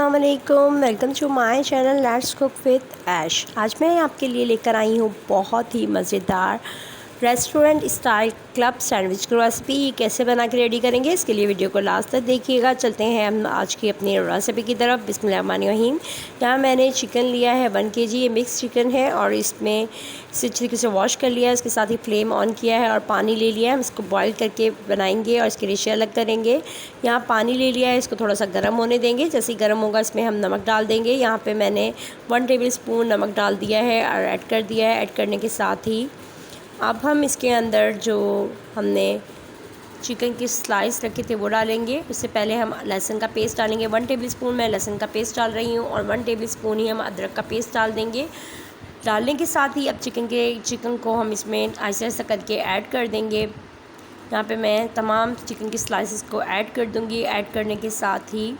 अस्सलामुअलैकुम, welcome to my channel let's cook with Ash. आज मैं आपके लिए लेकर आई हूँ बहुत ही मज़ेदार रेस्टोरेंट स्टाइल क्लब सैंडविच की रेसिपी। ये कैसे बना के रेडी करेंगे, इसके लिए वीडियो को लास्ट तक देखिएगा। चलते हैं हम आज की अपनी रेसिपी की तरफ। बिस्मिल्लाहिर्रहमानिर्रहीम। यहाँ मैंने चिकन लिया है 1 kg, ये मिक्स चिकन है और इसमें इसे अच्छी तरीके से वॉश कर लिया है। इसके साथ ही फ्लेम ऑन किया है और पानी ले लिया है। हम इसको बॉईल करके बनाएंगे और इसके रेशे अलग करेंगे। यहाँ पानी ले लिया है, इसको थोड़ा सा गर्म होने देंगे। जैसे ही गर्म होगा इसमें हम नमक डाल देंगे। यहाँ पे मैंने 1 टेबलस्पून नमक डाल दिया है और ऐड कर दिया है। ऐड करने के साथ ही अब हम इसके अंदर जो हमने चिकन की स्लाइस रखे थे वो डालेंगे। उससे पहले हम लहसुन का पेस्ट डालेंगे। 1 टेबलस्पून मैं लहसुन का पेस्ट डाल रही हूँ और 1 टेबलस्पून ही हम अदरक का पेस्ट डाल देंगे। डालने के साथ ही अब चिकन को हम इसमें ऐसे ऐसा करके ऐड कर देंगे। यहाँ पे मैं तमाम चिकन की स्लाइसेस को ऐड कर दूँगी। ऐड करने के साथ ही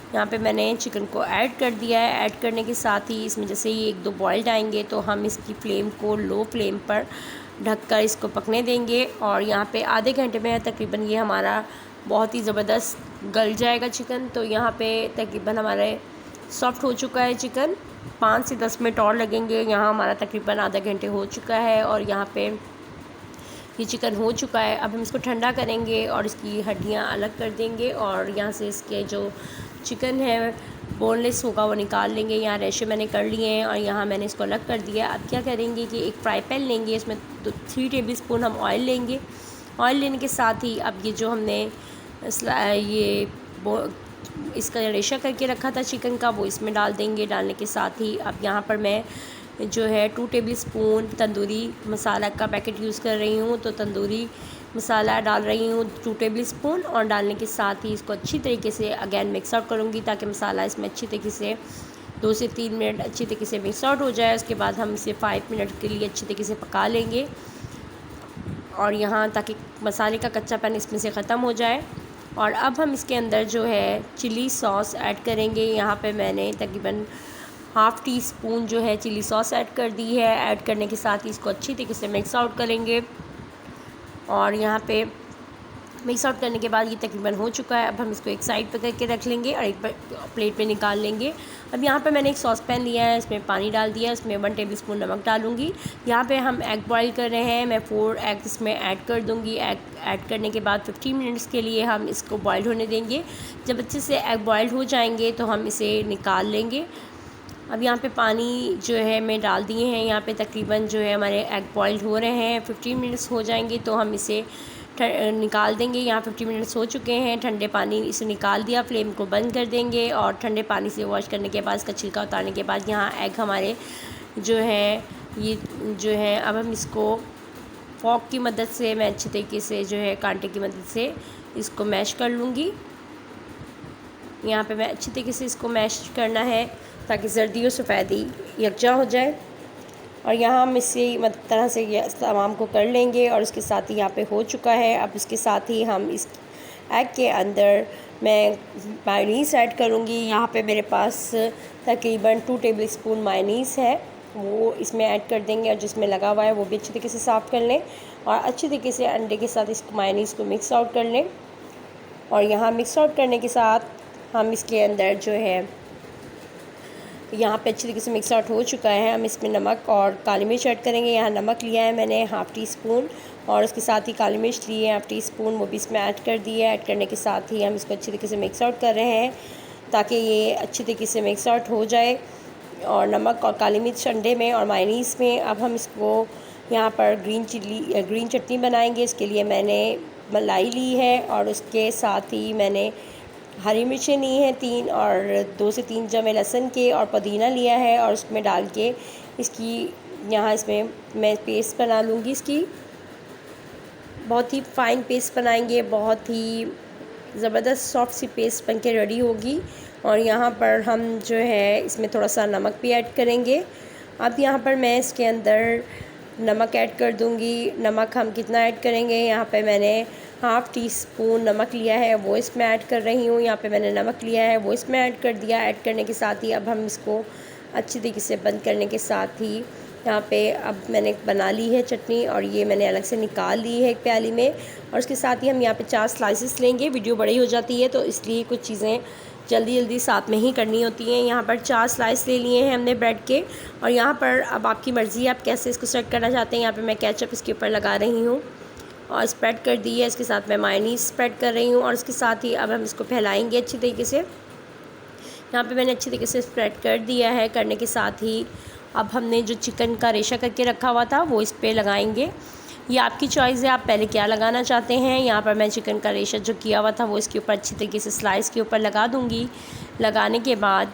यहाँ पे मैंने चिकन को ऐड कर दिया है। ऐड करने के साथ ही इसमें जैसे ही 1-2 बॉइल्ड आएंगे तो हम इसकी फ्लेम को लो फ्लेम पर ढककर इसको पकने देंगे। और यहाँ पे आधे घंटे में तकरीबन ये हमारा बहुत ही ज़बरदस्त गल जाएगा चिकन। तो यहाँ पे तकरीबन हमारे सॉफ्ट हो चुका है चिकन। 5 से 10 मिनट और लगेंगे। यहाँ हमारा तकरीबन आधा घंटे हो चुका है और यहाँ पे ये चिकन हो चुका है। अब हम इसको ठंडा करेंगे और इसकी हड्डियाँ अलग कर देंगे और यहाँ से इसके जो चिकन है बोनलेस होगा वो निकाल लेंगे। यहाँ रेशे मैंने कर लिए हैं और यहाँ मैंने इसको अलग कर दिया। अब क्या करेंगे कि एक फ्राई पैन लेंगे, इसमें 3 टेबलस्पून हम ऑयल लेंगे। ऑयल लेने के साथ ही अब ये जो हमने इसका रेशा करके रखा था चिकन का वो इसमें डाल देंगे। डालने के साथ ही अब यहाँ पर मैं जो है 2 टेबलस्पून तंदूरी मसाला का पैकेट यूज़ कर रही हूँ। तो तंदूरी मसाला डाल रही हूँ 2 टेबलस्पून और डालने के साथ ही इसको अच्छी तरीके से अगेन मिक्स आउट करूँगी ताकि मसाला इसमें अच्छी तरीके से 2 से 3 मिनट अच्छी तरीके से मिक्स आउट हो जाए। उसके बाद हम इसे 5 मिनट के लिए अच्छी तरीके से पका लेंगे और यहाँ ताकि मसाले का कच्चापन इसमें से ख़त्म हो जाए। और अब हम इसके अंदर जो है चिली सॉस ऐड करेंगे। यहाँ पे मैंने तकरीबन ½ टीस्पून जो है चिली सॉस ऐड कर दी है। ऐड करने के साथ ही इसको अच्छी तरीके से मिक्स आउट करेंगे और यहाँ पे मिक्स आउट करने के बाद ये तकरीबन हो चुका है। अब हम इसको एक साइड पे करके रख लेंगे और एक प्लेट पे निकाल लेंगे। अब यहाँ पे मैंने एक सॉस पैन लिया है, इसमें पानी डाल दिया है, इसमें 1 टेबलस्पून नमक डालूँगी। यहाँ पे हम एग बॉईल कर रहे हैं, मैं 4 एग इसमें ऐड कर दूँगी। एग ऐड करने के बाद 15 मिनट्स के लिए हम इसको बॉयल होने देंगे। जब अच्छे से एग बॉयल हो जाएंगे तो हम इसे निकाल लेंगे। अब यहाँ पे पानी जो है मैं डाल दिए हैं। यहाँ पे तकरीबन जो है हमारे एग बॉइल्ड हो रहे हैं। 15 मिनट्स हो जाएंगे तो हम इसे निकाल देंगे। यहाँ 50 मिनट्स हो चुके हैं। ठंडे पानी इसे निकाल दिया, फ्लेम को बंद कर देंगे और ठंडे पानी से वॉश करने के बाद इसका छिलका उतारने के बाद यहाँ एग हमारे जो है ये जो है अब हम इसको फॉक की मदद से मैं अच्छी तरीके से जो है कांटे की मदद से इसको मैश कर लूँगी। यहाँ पे मैं अच्छी तरीके से इसको मैश करना है ताकि जर्दी और सफ़ेदी यकजा हो जाए। और यहाँ हम इसी तरह से ये तमाम को कर लेंगे और उसके साथ ही यहाँ पे हो चुका है। अब इसके साथ ही हम इस एग के अंदर मैं मायोनीज़ ऐड करूँगी। यहाँ पे मेरे पास तकरीबन 2 टेबलस्पून मायोनीज़ है, वो इसमें ऐड कर देंगे और जिसमें लगा हुआ है वो भी अच्छी तरीके से साफ़ कर लें और अच्छी तरीके से अंडे के साथ इस मायोनीज़ को मिक्स आउट कर लें। और यहाँ मिक्स आउट करने के साथ हम इसके अंदर जो है यहाँ पे अच्छी तरीके से मिक्स आउट हो चुका है। हम इसमें नमक और काली मिर्च ऐड करेंगे। यहाँ नमक लिया है मैंने ½ टीस्पून और उसके साथ ही काली मिर्च ली है ½ टीस्पून, वो भी इसमें ऐड कर दी है। ऐड करने के साथ ही हम इसको अच्छी तरीके से मिक्स आउट कर रहे हैं ताकि ये अच्छी तरीके से मिक्स आउट हो जाए और नमक और काली मिर्च अंडे में और मायोनीज़ में। अब हम इसको यहाँ पर ग्रीन चटनी बनाएंगे। इसके लिए मैंने मलाई ली है और उसके साथ ही मैंने हरी मिर्चें ली हैं 3 और 2 से 3 जमे लहसुन के और पुदीना लिया है और उसमें डाल के इसकी यहाँ इसमें मैं पेस्ट बना लूँगी। इसकी बहुत ही फ़ाइन पेस्ट बनाएंगे, बहुत ही ज़बरदस्त सॉफ्ट सी पेस्ट बनके रेडी होगी। और यहाँ पर हम जो है इसमें थोड़ा सा नमक भी ऐड करेंगे। अब यहाँ पर मैं इसके अंदर नमक ऐड कर दूँगी। नमक हम कितना ऐड करेंगे, यहाँ पे मैंने ½ टीस्पून नमक लिया है वो इसमें ऐड कर रही हूँ। यहाँ पे मैंने नमक लिया है वो इसमें ऐड कर दिया। ऐड करने के साथ ही अब हम इसको अच्छी तरीके से बंद करने के साथ ही यहाँ पे अब मैंने बना ली है चटनी और ये मैंने अलग से निकाल ली है एक प्याली में। और उसके साथ ही हम यहाँ पे 4 स्लाइसेस लेंगे। वीडियो बड़ी हो जाती है तो इसलिए कुछ चीज़ें जल्दी जल्दी साथ में ही करनी होती हैं। यहाँ पर 4 स्लाइस ले लिए हैं हमने ब्रेड के, और यहाँ पर अब आपकी मर्ज़ी है आप कैसे इसको सेट करना चाहते हैं। यहाँ पे मैं केचप इसके ऊपर लगा रही हूँ और स्प्रेड कर दी है। इसके साथ मैं मायोनीज़ स्प्रेड कर रही हूँ और इसके साथ ही अब हम इसको फैलाएंगे अच्छी तरीके से। यहाँ पे मैंने अच्छी तरीके से स्प्रेड कर दिया है। करने के साथ ही अब हमने जो चिकन का रेशा करके रखा हुआ था वो इस पर लगाएंगे। ये आपकी चॉइस है, आप पहले क्या लगाना चाहते हैं। यहाँ पर मैं चिकन का रेशा जो किया हुआ था वो इसके ऊपर अच्छी तरीके से स्लाइस के ऊपर लगा दूँगी। लगाने के बाद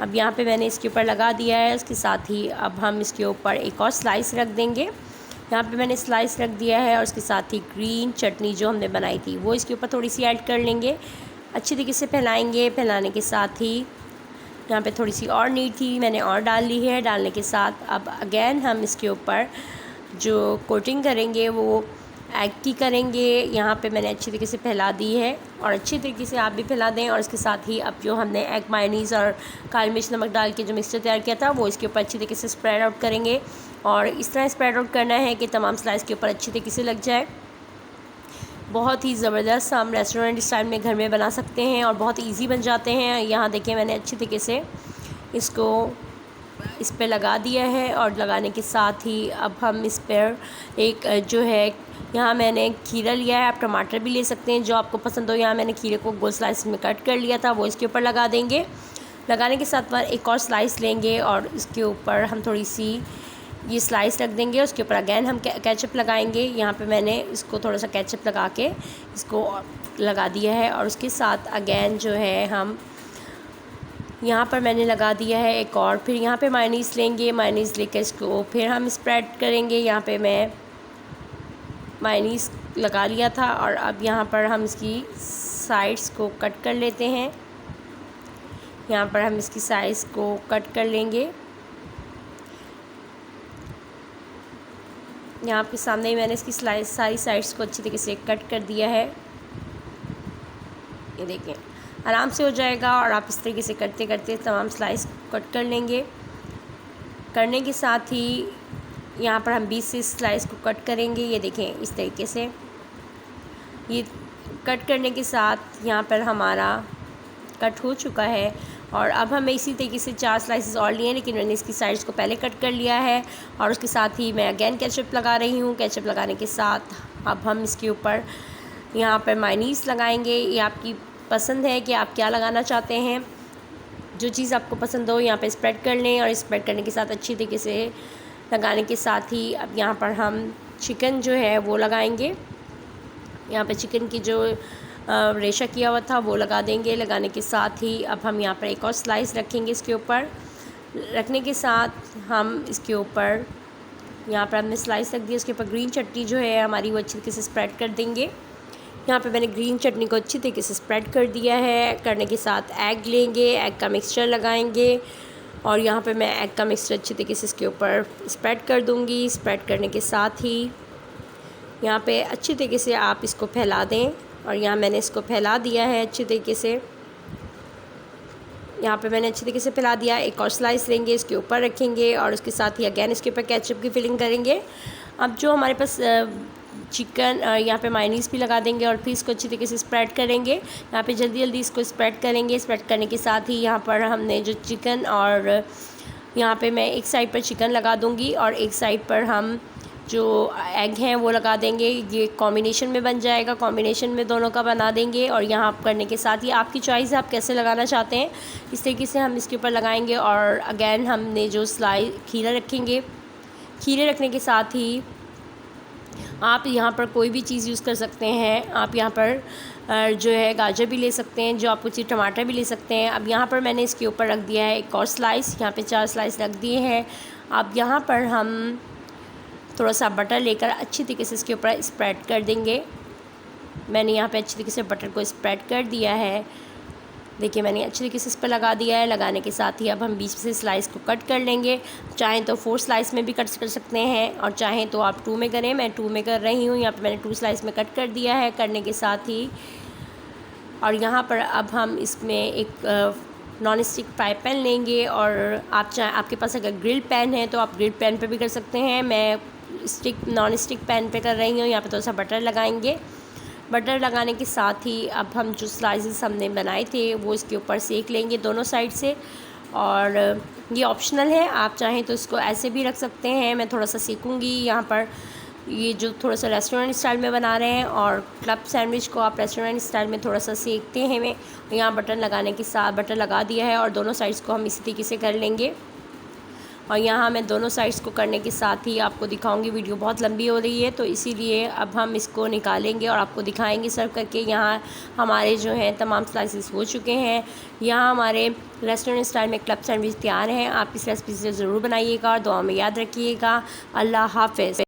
अब यहाँ पे मैंने इसके ऊपर लगा दिया है। इसके साथ ही अब हम इसके ऊपर एक और स्लाइस रख देंगे। यहाँ पे मैंने स्लाइस रख दिया है और उसके साथ ही ग्रीन चटनी जो हमने बनाई थी वो इसके ऊपर थोड़ी सी ऐड कर लेंगे। अच्छी तरीके से फैलाएंगे। फैलाने के साथ ही यहाँ पे थोड़ी सी और नीड थी, मैंने और डाल ली है। डालने के साथ अब अगेन हम इसके ऊपर जो कोटिंग करेंगे वो एग की करेंगे। यहाँ पे मैंने अच्छी तरीके से फैला दी है और अच्छी तरीके से आप भी फैला दें। और इसके साथ ही अब जो हमने एग मायोनीज़ और काली मिर्च नमक डाल के जो मिक्सचर तैयार किया था वो इसके ऊपर अच्छी तरीके से स्प्रेड आउट करेंगे। और इस तरह स्प्रेड आउट करना है कि तमाम स्लाइस के ऊपर अच्छी तरीके से लग जाए। बहुत ही ज़बरदस्त हम रेस्टोरेंट स्टाइल में घर में बना सकते हैं और बहुत ईजी बन जाते हैं। यहाँ देखिए मैंने अच्छी तरीके से इसको इस पर लगा दिया है और लगाने के साथ ही अब हम इस पर एक जो है यहाँ मैंने खीरा लिया है, आप टमाटर भी ले सकते हैं जो आपको पसंद हो। यहाँ मैंने खीरे को गोल स्लाइस में कट कर लिया था वो इसके ऊपर लगा देंगे। लगाने के साथ एक और स्लाइस लेंगे और इसके ऊपर हम थोड़ी सी ये स्लाइस रख देंगे। उसके ऊपर अगेन हम केचप लगाएंगे। यहाँ पे मैंने इसको थोड़ा सा केचप लगा के इसको लगा दिया है और उसके साथ अगेन जो है हम यहाँ पर मैंने लगा दिया है एक और। फिर यहाँ पे मायोनीज़ लेंगे, मायोनीज़ लेकर इसको फिर हम स्प्रेड करेंगे। यहाँ पे मैं मायोनीज़ लगा लिया था और अब यहाँ पर हम इसकी साइड्स को कट कर लेते हैं। यहाँ पर हम इसकी साइज़ को कट कर लेंगे। यहाँ आपके सामने ही मैंने इसकी सारी साइड्स को अच्छी तरीके से कट कर दिया है। ये देखें आराम से हो जाएगा और आप इस तरीके से करते करते तमाम स्लाइस कट कर लेंगे। करने के साथ ही यहाँ पर हम 20 से स्लाइस को कट करेंगे। ये देखें इस तरीके से ये कट करने के साथ यहाँ पर हमारा कट हो चुका है। और अब हमें इसी तरीके से 4 स्लाइसेस और लिए हैं, लेकिन मैंने इसकी साइड्स को पहले कट कर लिया है। और उसके साथ ही मैं अगेन केचप लगा रही हूँ। केचप लगाने के साथ अब हम इसके ऊपर यहाँ पर मायोनीज़ लगाएंगे। ये आपकी पसंद है कि आप क्या लगाना चाहते हैं, जो चीज़ आपको पसंद हो यहाँ पे स्प्रेड कर लें। और स्प्रेड करने के साथ अच्छी तरीके से लगाने के साथ ही अब यहाँ पर हम चिकन जो है वो लगाएंगे। यहाँ पे चिकन की जो रेशा किया हुआ था वो लगा देंगे। लगाने के साथ ही अब हम यहाँ पर एक और स्लाइस रखेंगे इसके ऊपर। रखने के साथ हम इसके ऊपर यहाँ पर हमने स्लाइस रख दी, उसके ऊपर ग्रीन चटनी जो है हमारी वो अच्छी तरीके से स्प्रेड कर देंगे। यहाँ पे मैंने ग्रीन चटनी को अच्छी तरीके से स्प्रेड कर दिया है। करने के साथ एग लेंगे, एग का मिक्सचर लगाएंगे और यहाँ पे मैं एग का मिक्सचर अच्छी तरीके से इसके ऊपर स्प्रेड कर दूँगी। स्प्रेड करने के साथ ही यहाँ पे अच्छी तरीके से आप इसको फैला दें और यहाँ मैंने इसको फैला दिया है अच्छी तरीके से। यहाँ पे मैंने अच्छी तरीके से फैला दिया। एक और स्लाइस लेंगे, इसके ऊपर रखेंगे और उसके साथ ही अगेन इसके ऊपर केचप की फिलिंग करेंगे। अब जो हमारे पास चिकन यहाँ पे मायोनीज़ भी लगा देंगे और फिर इसको अच्छी तरीके से स्प्रेड करेंगे। यहाँ पे जल्दी जल्दी इसको स्प्रेड करेंगे। स्प्रेड करने के साथ ही यहाँ पर हमने जो चिकन और यहाँ पे मैं एक साइड पर चिकन लगा दूँगी और एक साइड पर हम जो एग हैं वो लगा देंगे। ये कॉम्बिनेशन में बन जाएगा, कॉम्बिनेशन में दोनों का बना देंगे। और यहाँ करने के साथ ही आपकी चॉइस है आप कैसे लगाना चाहते हैं, इस तरीके से हम इसके ऊपर लगाएंगे। और अगेन हमने जो खीरा रखेंगे, खीरे रखने के साथ ही आप यहाँ पर कोई भी चीज़ यूज़ कर सकते हैं। आप यहाँ पर जो है गाजर भी ले सकते हैं, जो आपको चाहिए टमाटर भी ले सकते हैं। अब यहाँ पर मैंने इसके ऊपर रख दिया है एक और स्लाइस, यहाँ पे 4 स्लाइस रख दिए हैं। अब यहाँ पर हम थोड़ा सा बटर लेकर अच्छी तरीके से इसके ऊपर स्प्रेड कर देंगे। मैंने यहाँ पे अच्छी तरीके से बटर को स्प्रेड कर दिया है। देखिए मैंने अच्छी तरीके से इस पर लगा दिया है। लगाने के साथ ही अब हम बीच से स्लाइस को कट कर लेंगे। चाहें तो 4 स्लाइस में भी कट कर सकते हैं और चाहें तो आप 2 में करें। मैं 2 में कर रही हूँ। यहाँ पे मैंने 2 स्लाइस में कट कर दिया है। करने के साथ ही और यहाँ पर अब हम इसमें एक नॉन स्टिक फ्राई पैन लेंगे और आपके पास अगर ग्रिल पैन है तो आप ग्रिल पैन पे भी कर सकते हैं। मैं नॉन स्टिक पैन पे कर रही हूँ। यहाँ पे थोड़ा सा बटर लगाएंगे। बटर लगाने के साथ ही अब हम जो स्लाइसेस हमने बनाए थे वो इसके ऊपर सेक लेंगे दोनों साइड से। और ये ऑप्शनल है, आप चाहें तो इसको ऐसे भी रख सकते हैं। मैं थोड़ा सा सेकूँगी यहाँ पर। ये जो थोड़ा सा रेस्टोरेंट स्टाइल में बना रहे हैं, और क्लब सैंडविच को आप रेस्टोरेंट स्टाइल में थोड़ा सा सेकते हैं। मैं यहाँ बटर लगाने के साथ बटर लगा दिया है और दोनों साइड्स को हम इसी तरीके से कर लेंगे। और यहाँ मैं दोनों साइड्स को करने के साथ ही आपको दिखाऊंगी, वीडियो बहुत लंबी हो रही है तो इसीलिए अब हम इसको निकालेंगे और आपको दिखाएंगे सर्व करके। यहाँ हमारे जो हैं तमाम स्लाइसेस हो चुके हैं। यहाँ हमारे रेस्टोरेंट स्टाइल में क्लब सैंडविच तैयार हैं। आप इस रेसिपी से ज़रूर बनाइएगा और दुआ में याद रखिएगा। अल्लाह हाफ़िज़।